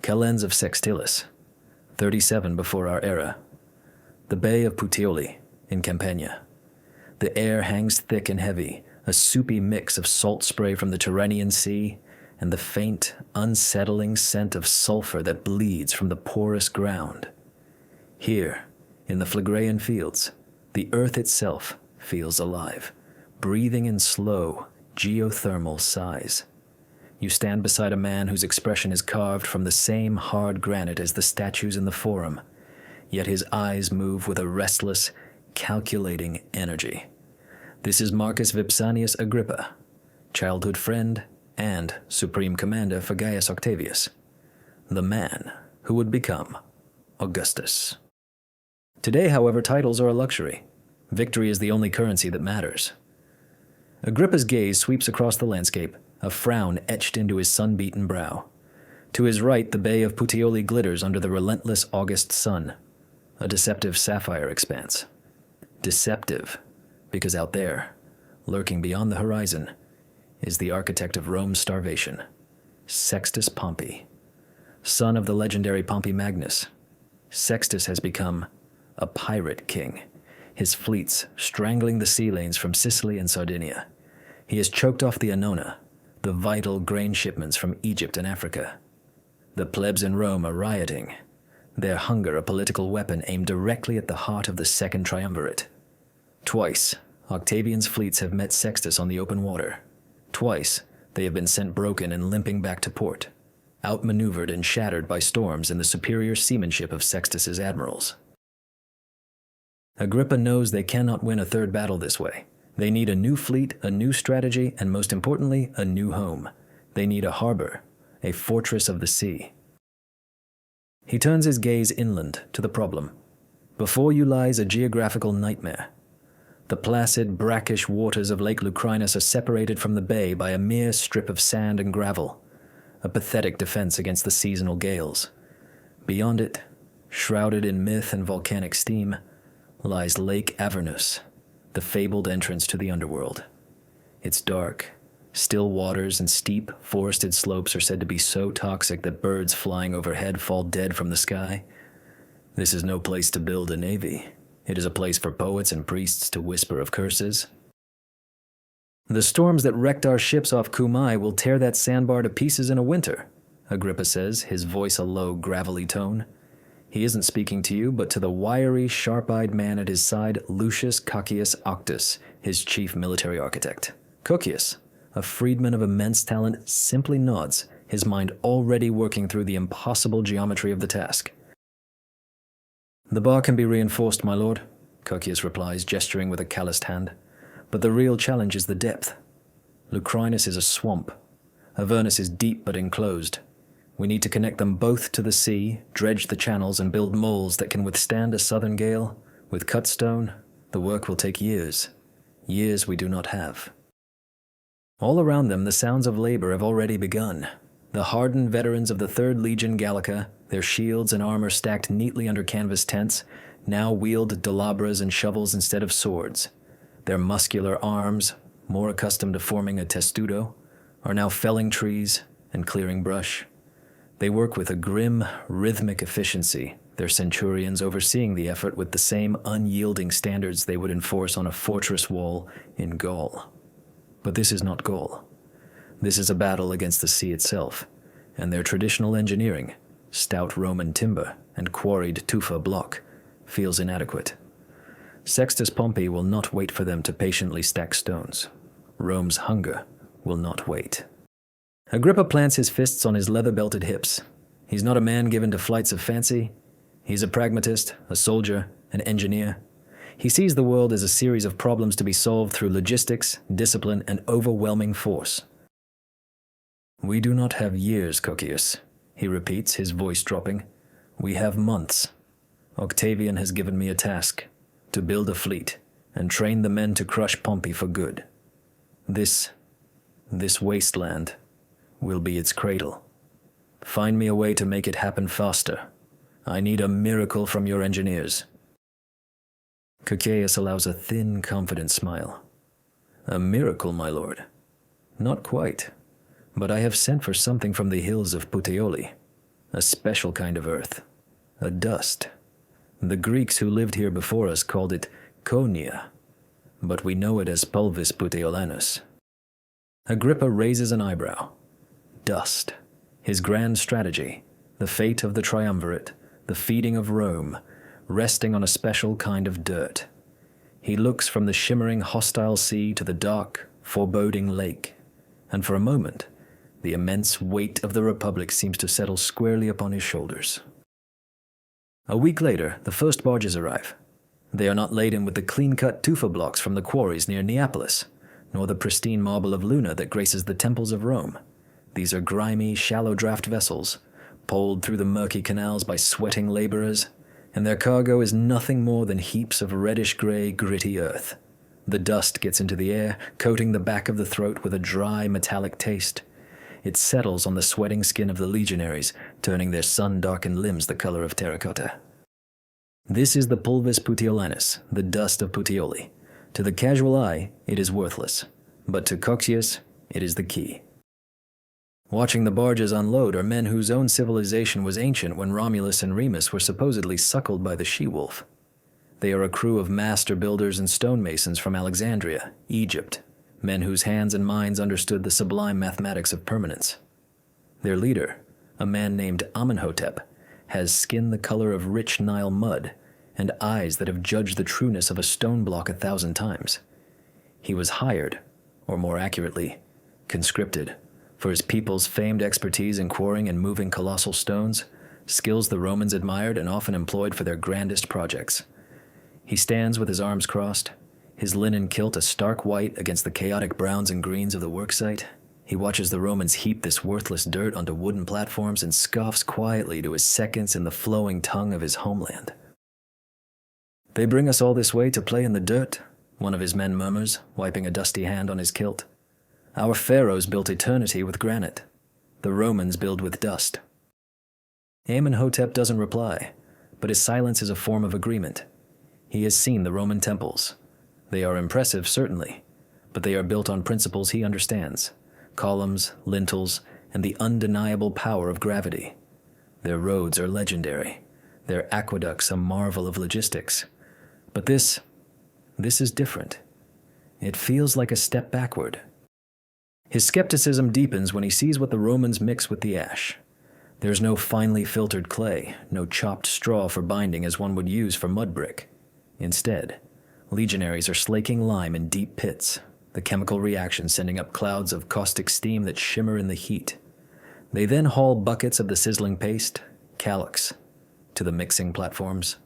Calends of Sextilis, 37 before our era. The Bay of Puteoli, in Campania. The air hangs thick and heavy, a soupy mix of salt spray from the Tyrrhenian Sea and the faint, unsettling scent of sulfur that bleeds from the porous ground. Here, in the Phlegraean fields, the earth itself feels alive, breathing in slow, geothermal sighs. You stand beside a man whose expression is carved from the same hard granite as the statues in the Forum, yet his eyes move with a restless, calculating energy. This is Marcus Vipsanius Agrippa, childhood friend and supreme commander for Gaius Octavius, the man who would become Augustus. Today, however, titles are a luxury. Victory is the only currency that matters. Agrippa's gaze sweeps across the landscape, a frown etched into his sun-beaten brow. To his right, the Bay of Puteoli glitters under the relentless August sun, a deceptive sapphire expanse. Deceptive, because out there, lurking beyond the horizon, is the architect of Rome's starvation, Sextus Pompey. Son of the legendary Pompey Magnus, Sextus has become a pirate king, his fleets strangling the sea lanes from Sicily and Sardinia. He has choked off the Annona, the vital grain shipments from Egypt and Africa. The plebs in Rome are rioting, their hunger a political weapon aimed directly at the heart of the Second Triumvirate. Twice, Octavian's fleets have met Sextus on the open water. Twice, they have been sent broken and limping back to port, outmaneuvered and shattered by storms in the superior seamanship of Sextus's admirals. Agrippa knows they cannot win a third battle this way. They need a new fleet, a new strategy, and most importantly, a new home. They need a harbor, a fortress of the sea. He turns his gaze inland to the problem. Before you lies a geographical nightmare. The placid, brackish waters of Lake Lucrinus are separated from the bay by a mere strip of sand and gravel, a pathetic defense against the seasonal gales. Beyond it, shrouded in myth and volcanic steam, lies Lake Avernus, the fabled entrance to the underworld. Its dark, still waters and steep, forested slopes are said to be so toxic that birds flying overhead fall dead from the sky. This is no place to build a navy. It is a place for poets and priests to whisper of curses. The storms that wrecked our ships off Cumae will tear that sandbar to pieces in a winter, Agrippa says, his voice a low, gravelly tone. He isn't speaking to you, but to the wiry, sharp-eyed man at his side, Lucius Cocius Octus, his chief military architect. Cocius, a freedman of immense talent, simply nods, his mind already working through the impossible geometry of the task. The bar can be reinforced, my lord, Cocius replies, gesturing with a calloused hand. But the real challenge is the depth. Lucrinus is a swamp. Avernus is deep but enclosed. We need to connect them both to the sea, dredge the channels, and build moles that can withstand a southern gale. With cut stone, the work will take years. Years we do not have. All around them, the sounds of labor have already begun. The hardened veterans of the 3rd Legion Gallica, their shields and armor stacked neatly under canvas tents, now wield dalabras and shovels instead of swords. Their muscular arms, more accustomed to forming a testudo, are now felling trees and clearing brush. They work with a grim, rhythmic efficiency, their centurions overseeing the effort with the same unyielding standards they would enforce on a fortress wall in Gaul. But this is not Gaul. This is a battle against the sea itself, and their traditional engineering, stout Roman timber and quarried tufa block, feels inadequate. Sextus Pompey will not wait for them to patiently stack stones. Rome's hunger will not wait. Agrippa plants his fists on his leather-belted hips. He's not a man given to flights of fancy. He's a pragmatist, a soldier, an engineer. He sees the world as a series of problems to be solved through logistics, discipline, and overwhelming force. We do not have years, Cocius, he repeats, his voice dropping. We have months. Octavian has given me a task, to build a fleet, and train the men to crush Pompey for good. This wasteland will be its cradle. Find me a way to make it happen faster. I need a miracle from your engineers. Cocius allows a thin, confident smile. A miracle, my lord? Not quite, but I have sent for something from the hills of Puteoli. a special kind of earth, a dust. The Greeks who lived here before us called it konia, but we know it as pulvis puteolanus. Agrippa raises an eyebrow. Dust. His grand strategy, the fate of the triumvirate, the feeding of Rome, resting on a special kind of dirt. He looks from the shimmering hostile sea to the dark, foreboding lake, and for a moment, the immense weight of the Republic seems to settle squarely upon his shoulders. A week later, the first barges arrive. They are not laden with the clean-cut tufa blocks from the quarries near Neapolis, nor the pristine marble of Luna that graces the temples of Rome. These are grimy, shallow-draft vessels, poled through the murky canals by sweating laborers, and their cargo is nothing more than heaps of reddish-gray, gritty earth. The dust gets into the air, coating the back of the throat with a dry, metallic taste. It settles on the sweating skin of the legionaries, turning their sun-darkened limbs the color of terracotta. This is the pulvis puteolanus, the dust of Puteoli. To the casual eye, it is worthless, but to Coxius, it is the key. Watching the barges unload are men whose own civilization was ancient when Romulus and Remus were supposedly suckled by the she-wolf. They are a crew of master builders and stonemasons from Alexandria, Egypt, men whose hands and minds understood the sublime mathematics of permanence. Their leader, a man named Amenhotep, has skin the color of rich Nile mud and eyes that have judged the trueness of a stone block 1,000 times. He was hired, or more accurately, conscripted, for his people's famed expertise in quarrying and moving colossal stones, skills the Romans admired and often employed for their grandest projects. He stands with his arms crossed, his linen kilt a stark white against the chaotic browns and greens of the worksite. He watches the Romans heap this worthless dirt onto wooden platforms and scoffs quietly to his seconds in the flowing tongue of his homeland. "They bring us all this way to play in the dirt," one of his men murmurs, wiping a dusty hand on his kilt. "Our pharaohs built eternity with granite. The Romans build with dust." Amenhotep doesn't reply, but his silence is a form of agreement. He has seen the Roman temples. They are impressive, certainly, but they are built on principles he understands: columns, lintels, and the undeniable power of gravity. Their roads are legendary, their aqueducts a marvel of logistics. But this is different. It feels like a step backward. His skepticism deepens when he sees what the Romans mix with the ash. There's no finely filtered clay, no chopped straw for binding as one would use for mud brick. Instead, legionaries are slaking lime in deep pits, the chemical reaction sending up clouds of caustic steam that shimmer in the heat. They then haul buckets of the sizzling paste, calyx, to the mixing platforms.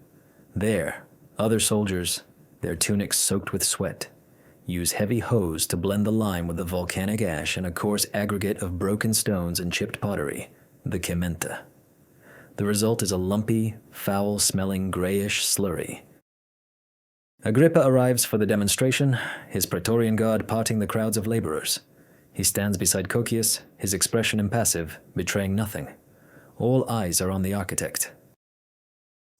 There, other soldiers, their tunics soaked with sweat, use heavy hose to blend the lime with the volcanic ash and a coarse aggregate of broken stones and chipped pottery, the cementa. The result is a lumpy, foul-smelling grayish slurry. Agrippa arrives for the demonstration, his Praetorian guard parting the crowds of laborers. He stands beside Coecius, his expression impassive, betraying nothing. All eyes are on the architect.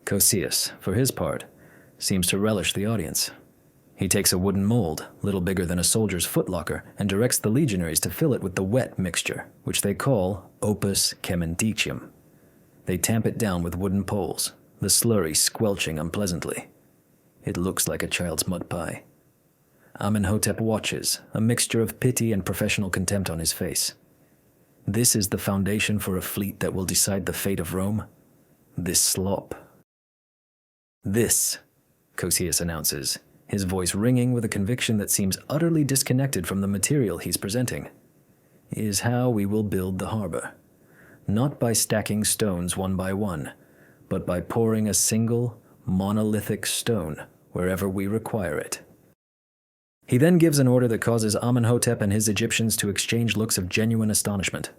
Coecius, for his part, seems to relish the audience. He takes a wooden mold, little bigger than a soldier's footlocker, and directs the legionaries to fill it with the wet mixture, which they call opus cementitium. They tamp it down with wooden poles, the slurry squelching unpleasantly. It looks like a child's mud pie. Amenhotep watches, a mixture of pity and professional contempt on his face. This is the foundation for a fleet that will decide the fate of Rome? This slop. "This," Coecius announces, his voice ringing with a conviction that seems utterly disconnected from the material he's presenting, "is how we will build the harbor. Not by stacking stones one by one, but by pouring a single, monolithic stone wherever we require it." He then gives an order that causes Amenhotep and his Egyptians to exchange looks of genuine astonishment.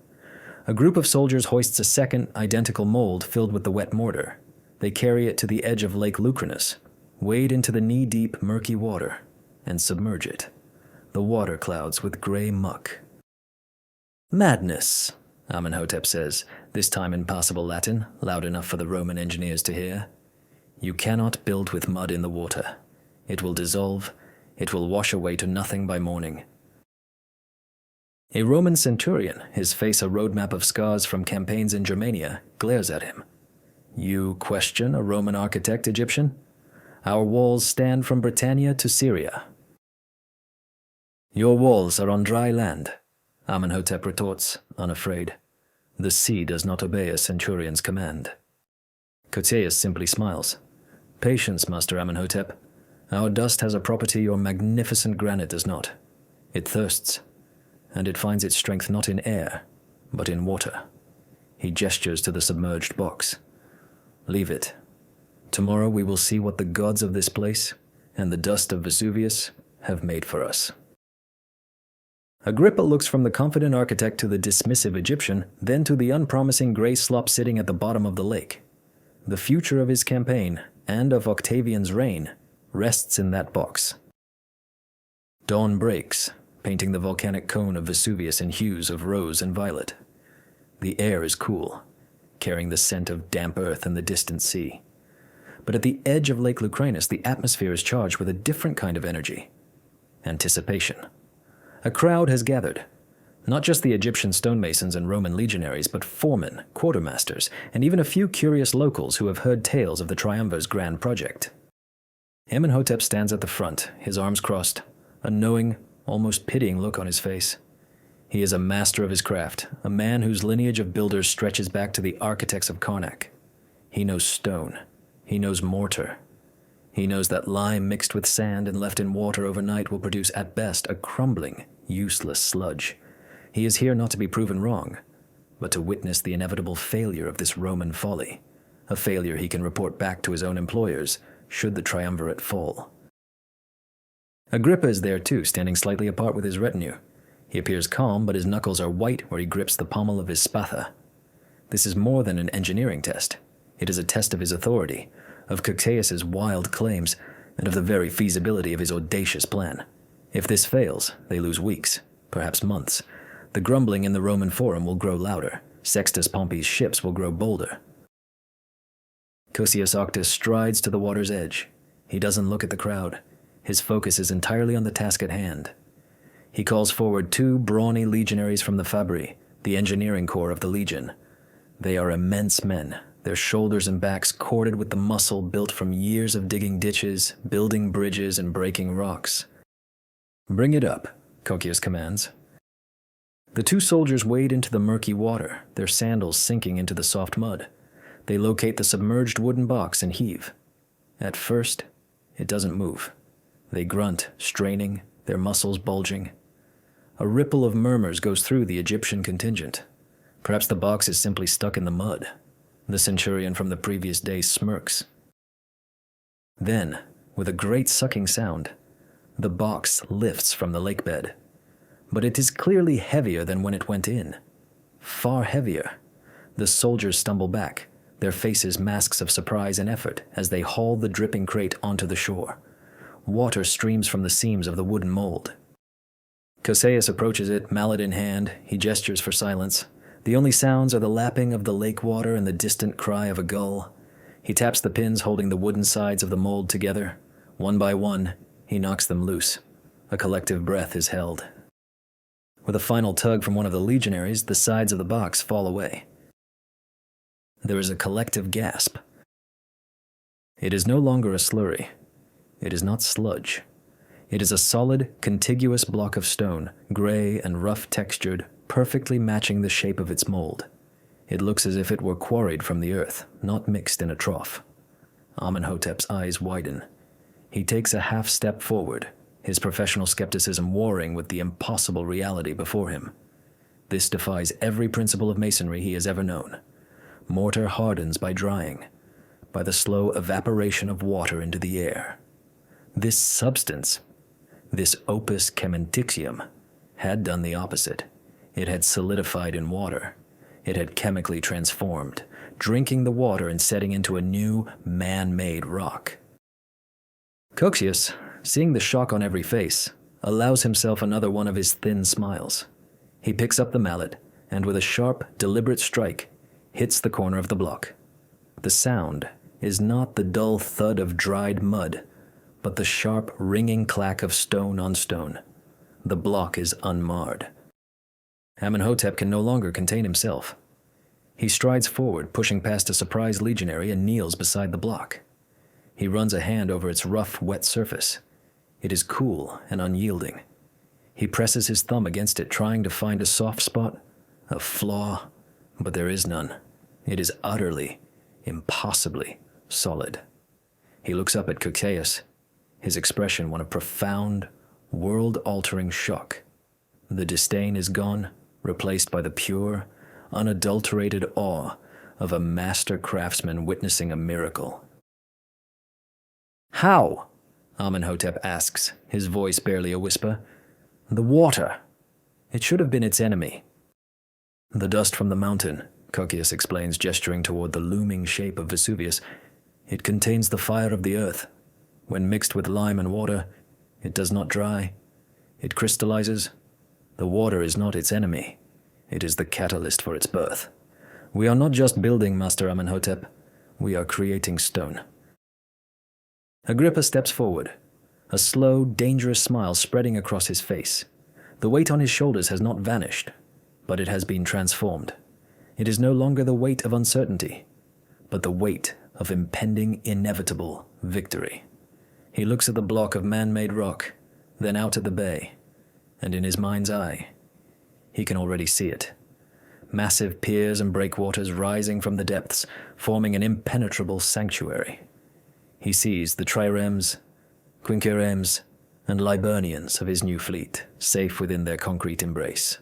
A group of soldiers hoists a second, identical mold filled with the wet mortar. They carry it to the edge of Lake Lucrinus, wade into the knee-deep, murky water, and submerge it. The water clouds with gray muck. "Madness," Amenhotep says, this time in passable Latin, loud enough for the Roman engineers to hear. "You cannot build with mud in the water. It will dissolve. It will wash away to nothing by morning." A Roman centurion, his face a roadmap of scars from campaigns in Germania, glares at him. You question a Roman architect, Egyptian? Our walls stand from Britannia to Syria. Your walls are on dry land, Amenhotep retorts, unafraid. The sea does not obey a centurion's command. Koteas simply smiles. Patience, Master Amenhotep. Our dust has a property your magnificent granite does not. It thirsts, and it finds its strength not in air, but in water. He gestures to the submerged box. Leave it. Tomorrow we will see what the gods of this place and the dust of Vesuvius have made for us. Agrippa looks from the confident architect to the dismissive Egyptian, then to the unpromising gray slop sitting at the bottom of the lake. The future of his campaign, and of Octavian's reign, rests in that box. Dawn breaks, painting the volcanic cone of Vesuvius in hues of rose and violet. The air is cool, carrying the scent of damp earth and the distant sea. But at the edge of Lake Lucrinus, the atmosphere is charged with a different kind of energy. Anticipation. A crowd has gathered. Not just the Egyptian stonemasons and Roman legionaries, but foremen, quartermasters, and even a few curious locals who have heard tales of the Triumvir's grand project. Amenhotep stands at the front, his arms crossed, a knowing, almost pitying look on his face. He is a master of his craft, a man whose lineage of builders stretches back to the architects of Karnak. He knows stone. He knows mortar. He knows that lime mixed with sand and left in water overnight will produce at best a crumbling, useless sludge. He is here not to be proven wrong, but to witness the inevitable failure of this Roman folly, a failure he can report back to his own employers should the triumvirate fall. Agrippa is there too, standing slightly apart with his retinue. He appears calm, but his knuckles are white where he grips the pommel of his spatha. This is more than an engineering test. It is a test of his authority, of Koteas's wild claims, and of the very feasibility of his audacious plan. If this fails, they lose weeks, perhaps months. The grumbling in the Roman Forum will grow louder. Sextus Pompey's ships will grow bolder. Cosius Octus strides to the water's edge. He doesn't look at the crowd. His focus is entirely on the task at hand. He calls forward 2 brawny legionaries from the Fabri, the engineering corps of the legion. They are immense men, their shoulders and backs corded with the muscle built from years of digging ditches, building bridges, and breaking rocks. Bring it up, Cocius commands. The 2 soldiers wade into the murky water, their sandals sinking into the soft mud. They locate the submerged wooden box and heave. At first, it doesn't move. They grunt, straining, their muscles bulging. A ripple of murmurs goes through the Egyptian contingent. Perhaps the box is simply stuck in the mud. The centurion from the previous day smirks. Then, with a great sucking sound, the box lifts from the lake bed. But it is clearly heavier than when it went in. Far heavier. The soldiers stumble back, their faces masks of surprise and effort as they haul the dripping crate onto the shore. Water streams from the seams of the wooden mold. Cosius approaches it, mallet in hand. He gestures for silence. The only sounds are the lapping of the lake water and the distant cry of a gull. He taps the pins holding the wooden sides of the mold together. One by one, he knocks them loose. A collective breath is held. With a final tug from one of the legionaries, the sides of the box fall away. There is a collective gasp. It is no longer a slurry. It is not sludge. It is a solid, contiguous block of stone, gray and rough-textured, perfectly matching the shape of its mold. It looks as if it were quarried from the earth, not mixed in a trough. Amenhotep's eyes widen. He takes a half step forward, his professional skepticism warring with the impossible reality before him. This defies every principle of masonry he has ever known. Mortar hardens by drying, by the slow evaporation of water into the air. This substance, this opus caementicium, had done the opposite. It had solidified in water. It had chemically transformed, drinking the water and setting into a new, man-made rock. Cocius, seeing the shock on every face, allows himself another one of his thin smiles. He picks up the mallet and, with a sharp, deliberate strike, hits the corner of the block. The sound is not the dull thud of dried mud, but the sharp, ringing clack of stone on stone. The block is unmarred. Amenhotep can no longer contain himself. He strides forward, pushing past a surprised legionary, and kneels beside the block. He runs a hand over its rough, wet surface. It is cool and unyielding. He presses his thumb against it, trying to find a soft spot, a flaw, but there is none. It is utterly, impossibly solid. He looks up at Kukaius, his expression one of profound, world-altering shock. The disdain is gone, replaced by the pure, unadulterated awe of a master craftsman witnessing a miracle. "How?" Amenhotep asks, his voice barely a whisper. "The water. It should have been its enemy." "The dust from the mountain," Kukaius explains, gesturing toward the looming shape of Vesuvius. "It contains the fire of the earth. When mixed with lime and water, it does not dry. It crystallizes. The water is not its enemy. It is the catalyst for its birth. We are not just building, Master Amenhotep. We are creating stone." Agrippa steps forward, a slow, dangerous smile spreading across his face. The weight on his shoulders has not vanished, but it has been transformed. It is no longer the weight of uncertainty, but the weight of impending, inevitable victory. He looks at the block of man-made rock, then out at the bay, and in his mind's eye, he can already see it. Massive piers and breakwaters rising from the depths, forming an impenetrable sanctuary. He sees the triremes, quinqueremes, and Liburnians of his new fleet, safe within their concrete embrace.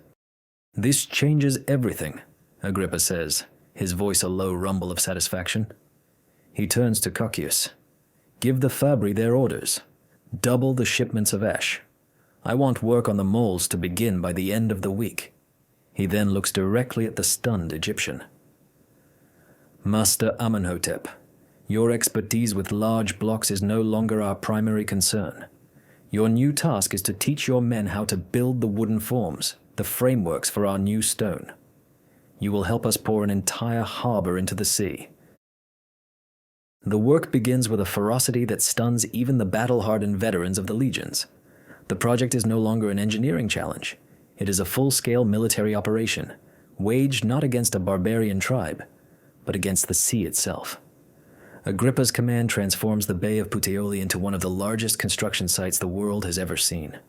"This changes everything," Agrippa says, his voice a low rumble of satisfaction. He turns to Kukaius. "Give the Fabri their orders. Double the shipments of ash. I want work on the moles to begin by the end of the week." He then looks directly at the stunned Egyptian. "Master Amenhotep, your expertise with large blocks is no longer our primary concern. Your new task is to teach your men how to build the wooden forms, the frameworks for our new stone. You will help us pour an entire harbor into the sea. The work begins with a ferocity that stuns even the battle-hardened veterans of the legions. The project is no longer an engineering challenge. It is a full-scale military operation, waged not against a barbarian tribe, but against the sea itself. Agrippa's command transforms the Bay of Puteoli into one of the largest construction sites the world has ever seen.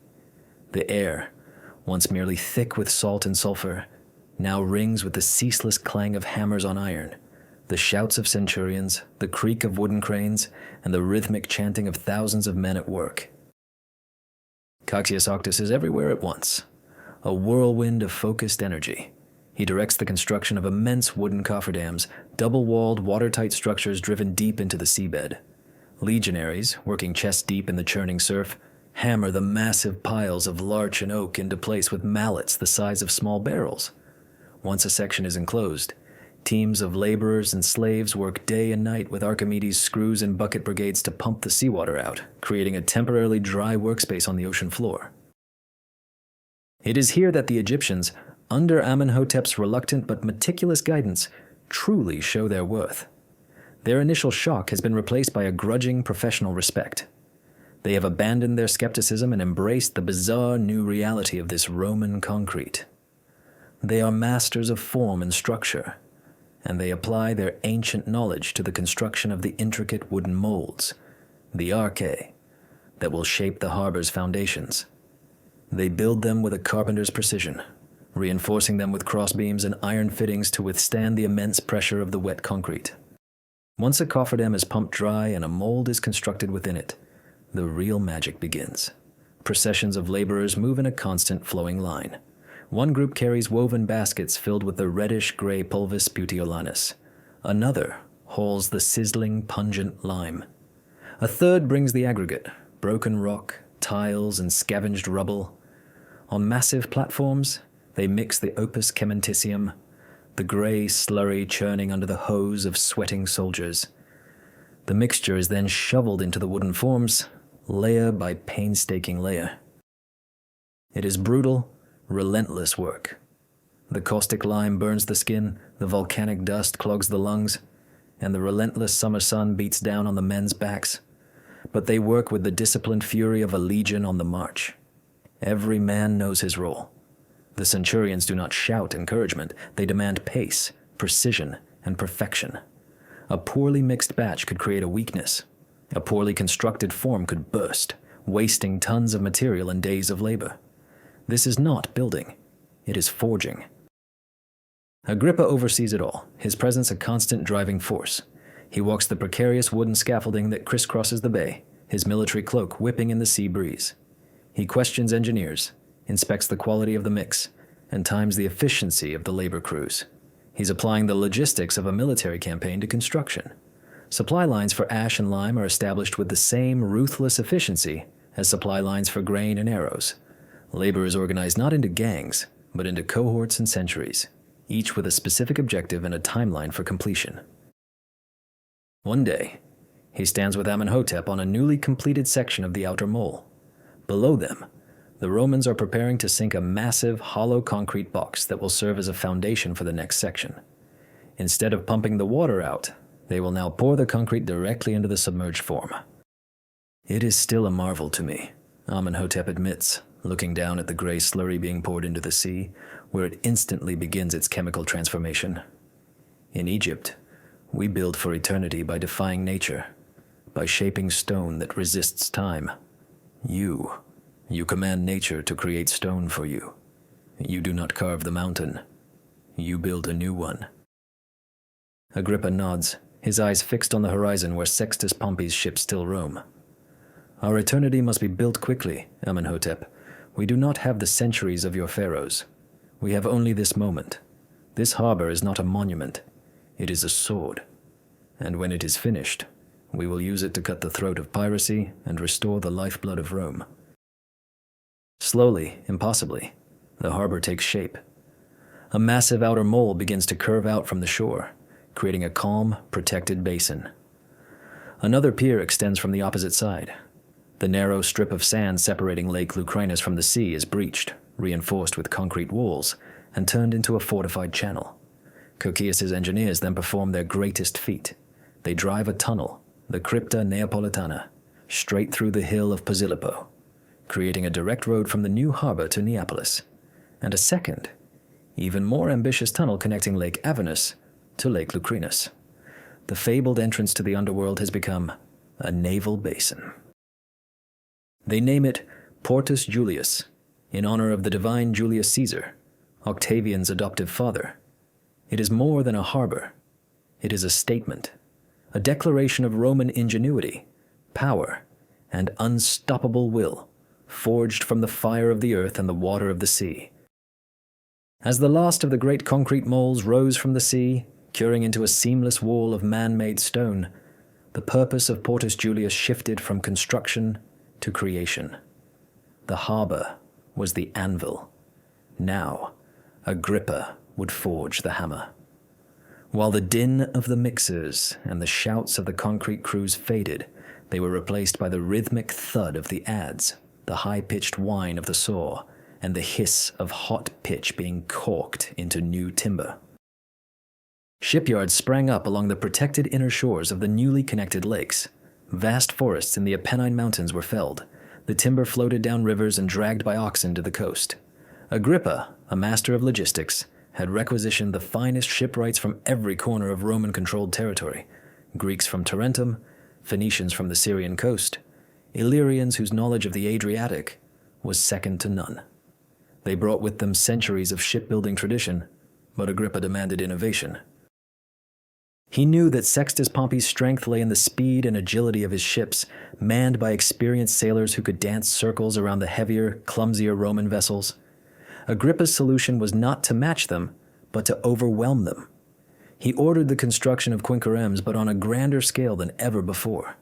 The air, once merely thick with salt and sulfur, now rings with the ceaseless clang of hammers on iron, the shouts of centurions, the creak of wooden cranes, and the rhythmic chanting of thousands of men at work. Caxius Octus is everywhere at once, a whirlwind of focused energy. He directs the construction of immense wooden cofferdams, double-walled, watertight structures driven deep into the seabed. Legionaries, working chest-deep in the churning surf, hammer the massive piles of larch and oak into place with mallets the size of small barrels. Once a section is enclosed, teams of laborers and slaves work day and night with Archimedes' screws and bucket brigades to pump the seawater out, creating a temporarily dry workspace on the ocean floor. It is here that the Egyptians, under Amenhotep's reluctant but meticulous guidance, truly show their worth. Their initial shock has been replaced by a grudging professional respect. They have abandoned their skepticism and embraced the bizarre new reality of this Roman concrete. They are masters of form and structure, and they apply their ancient knowledge to the construction of the intricate wooden molds, the arche, that will shape the harbor's foundations. They build them with a carpenter's precision, reinforcing them with crossbeams and iron fittings to withstand the immense pressure of the wet concrete. Once a cofferdam is pumped dry and a mold is constructed within it, the real magic begins. Processions of laborers move in a constant flowing line. One group carries woven baskets filled with the reddish-gray pulvis puteolanus. Another hauls the sizzling, pungent lime. A third brings the aggregate, broken rock, tiles, and scavenged rubble. On massive platforms, they mix the opus cementitium, the gray slurry churning under the hose of sweating soldiers. The mixture is then shoveled into the wooden forms, layer by painstaking layer. It is brutal, relentless work. The caustic lime burns the skin, the volcanic dust clogs the lungs, and the relentless summer sun beats down on the men's backs. But they work with the disciplined fury of a legion on the march. Every man knows his role. The centurions do not shout encouragement, they demand pace, precision, and perfection. A poorly mixed batch could create a weakness. A poorly constructed form could burst, wasting tons of material and days of labor. This is not building, it is forging. Agrippa oversees it all, his presence a constant driving force. He walks the precarious wooden scaffolding that crisscrosses the bay, his military cloak whipping in the sea breeze. He questions engineers, inspects the quality of the mix, and times the efficiency of the labor crews. He's applying the logistics of a military campaign to construction. Supply lines for ash and lime are established with the same ruthless efficiency as supply lines for grain and arrows. Labor is organized not into gangs, but into cohorts and centuries, each with a specific objective and a timeline for completion. One day, he stands with Amenhotep on a newly completed section of the outer mole. Below them, the Romans are preparing to sink a massive, hollow concrete box that will serve as a foundation for the next section. Instead of pumping the water out, they will now pour the concrete directly into the submerged form. It is still a marvel to me, Amenhotep admits, looking down at the gray slurry being poured into the sea, where it instantly begins its chemical transformation. In Egypt, we build for eternity by defying nature, by shaping stone that resists time. You command nature to create stone for you. You do not carve the mountain. You build a new one. Agrippa nods, his eyes fixed on the horizon where Sextus Pompey's ships still roam. Our eternity must be built quickly, Amenhotep. We do not have the centuries of your pharaohs. We have only this moment. This harbor is not a monument. It is a sword. And when it is finished, we will use it to cut the throat of piracy and restore the lifeblood of Rome. Slowly, impossibly, the harbor takes shape. A massive outer mole begins to curve out from the shore, creating a calm, protected basin. Another pier extends from the opposite side. The narrow strip of sand separating Lake Lucrinus from the sea is breached, reinforced with concrete walls, and turned into a fortified channel. Cocceius's engineers then perform their greatest feat. They drive a tunnel, the Crypta Neapolitana, straight through the hill of Posillipo, creating a direct road from the new harbor to Neapolis, and a second, even more ambitious tunnel connecting Lake Avernus to Lake Lucrinus. The fabled entrance to the underworld has become a naval basin. They name it Portus Julius, in honor of the divine Julius Caesar, Octavian's adoptive father. It is more than a harbor. It is a statement, a declaration of Roman ingenuity, power, and unstoppable will, forged from the fire of the earth and the water of the sea. As the last of the great concrete moles rose from the sea, curing into a seamless wall of man-made stone, the purpose of Portus Julius shifted from construction to creation. The harbor was the anvil. Now, Agrippa would forge the hammer. While the din of the mixers and the shouts of the concrete crews faded, they were replaced by the rhythmic thud of the adze, the high-pitched whine of the saw, and the hiss of hot pitch being corked into new timber. Shipyards sprang up along the protected inner shores of the newly connected lakes. Vast forests in the Apennine Mountains were felled. The timber floated down rivers and dragged by oxen to the coast. Agrippa, a master of logistics, had requisitioned the finest shipwrights from every corner of Roman-controlled territory, Greeks from Tarentum, Phoenicians from the Syrian coast, Illyrians whose knowledge of the Adriatic was second to none. They brought with them centuries of shipbuilding tradition, but Agrippa demanded innovation. He knew that Sextus Pompey's strength lay in the speed and agility of his ships, manned by experienced sailors who could dance circles around the heavier, clumsier Roman vessels. Agrippa's solution was not to match them, but to overwhelm them. He ordered the construction of quinqueremes, but on a grander scale than ever before.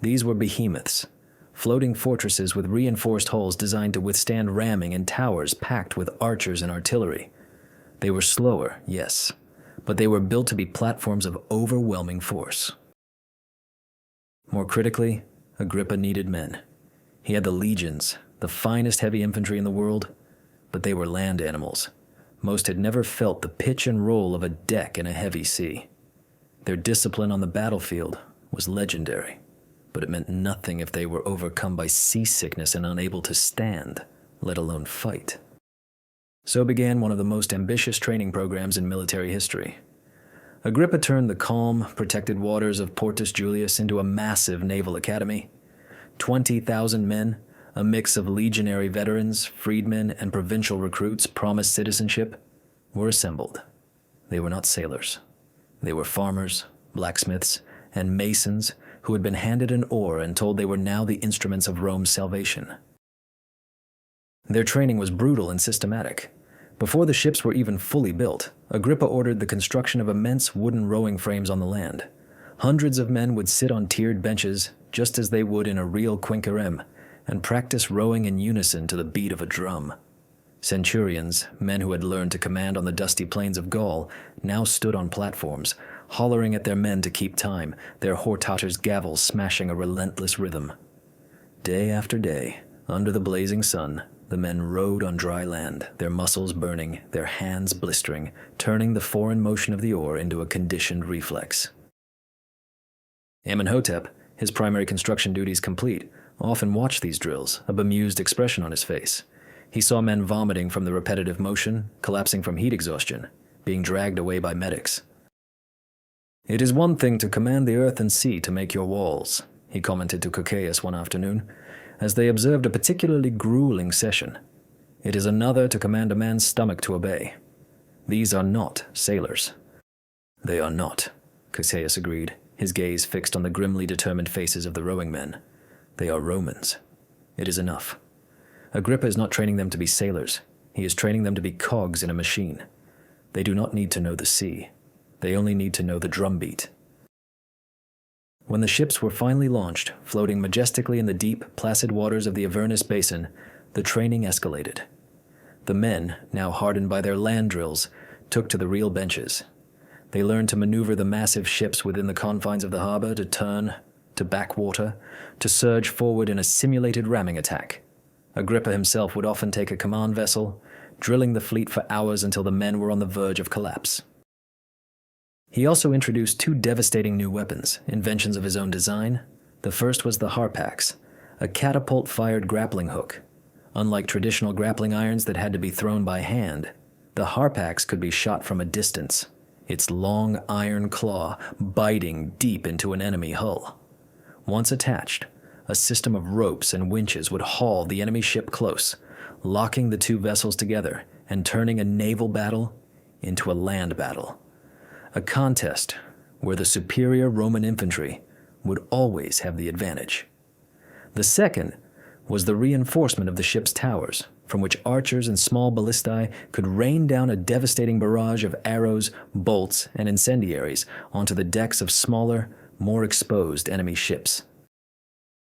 These were behemoths, floating fortresses with reinforced hulls designed to withstand ramming and towers packed with archers and artillery. They were slower, yes, but they were built to be platforms of overwhelming force. More critically, Agrippa needed men. He had the legions, the finest heavy infantry in the world, but they were land animals. Most had never felt the pitch and roll of a deck in a heavy sea. Their discipline on the battlefield was legendary, but it meant nothing if they were overcome by seasickness and unable to stand, let alone fight. So began one of the most ambitious training programs in military history. Agrippa turned the calm, protected waters of Portus Julius into a massive naval academy. 20,000 men, a mix of legionary veterans, freedmen, and provincial recruits promised citizenship, were assembled. They were not sailors. They were farmers, blacksmiths, and masons who had been handed an oar and told they were now the instruments of Rome's salvation. Their training was brutal and systematic. Before the ships were even fully built, Agrippa ordered the construction of immense wooden rowing frames on the land. Hundreds of men would sit on tiered benches, just as they would in a real quinquereme, and practice rowing in unison to the beat of a drum. Centurions, men who had learned to command on the dusty plains of Gaul, now stood on platforms, hollering at their men to keep time, their hortator's gavels smashing a relentless rhythm. Day after day, under the blazing sun, the men rowed on dry land, their muscles burning, their hands blistering, turning the foreign motion of the oar into a conditioned reflex. Amenhotep, his primary construction duties complete, often watched these drills, a bemused expression on his face. He saw men vomiting from the repetitive motion, collapsing from heat exhaustion, being dragged away by medics. "It is one thing to command the earth and sea to make your walls," he commented to Cocaius one afternoon, as they observed a particularly grueling session. "It is another to command a man's stomach to obey. These are not sailors." "They are not," Cocaius agreed, his gaze fixed on the grimly determined faces of the rowing men. "They are Romans. It is enough. Agrippa is not training them to be sailors. He is training them to be cogs in a machine. They do not need to know the sea. They only need to know the drumbeat." When the ships were finally launched, floating majestically in the deep, placid waters of the Avernus Basin, the training escalated. The men, now hardened by their land drills, took to the real benches. They learned to maneuver the massive ships within the confines of the harbor, to turn, to back water, to surge forward in a simulated ramming attack. Agrippa himself would often take a command vessel, drilling the fleet for hours until the men were on the verge of collapse. He also introduced two devastating new weapons, inventions of his own design. The first was the harpax, a catapult-fired grappling hook. Unlike traditional grappling irons that had to be thrown by hand, the harpax could be shot from a distance, its long iron claw biting deep into an enemy hull. Once attached, a system of ropes and winches would haul the enemy ship close, locking the two vessels together and turning a naval battle into a land battle. A contest where the superior Roman infantry would always have the advantage. The second was the reinforcement of the ship's towers, from which archers and small ballistae could rain down a devastating barrage of arrows, bolts, and incendiaries onto the decks of smaller, more exposed enemy ships.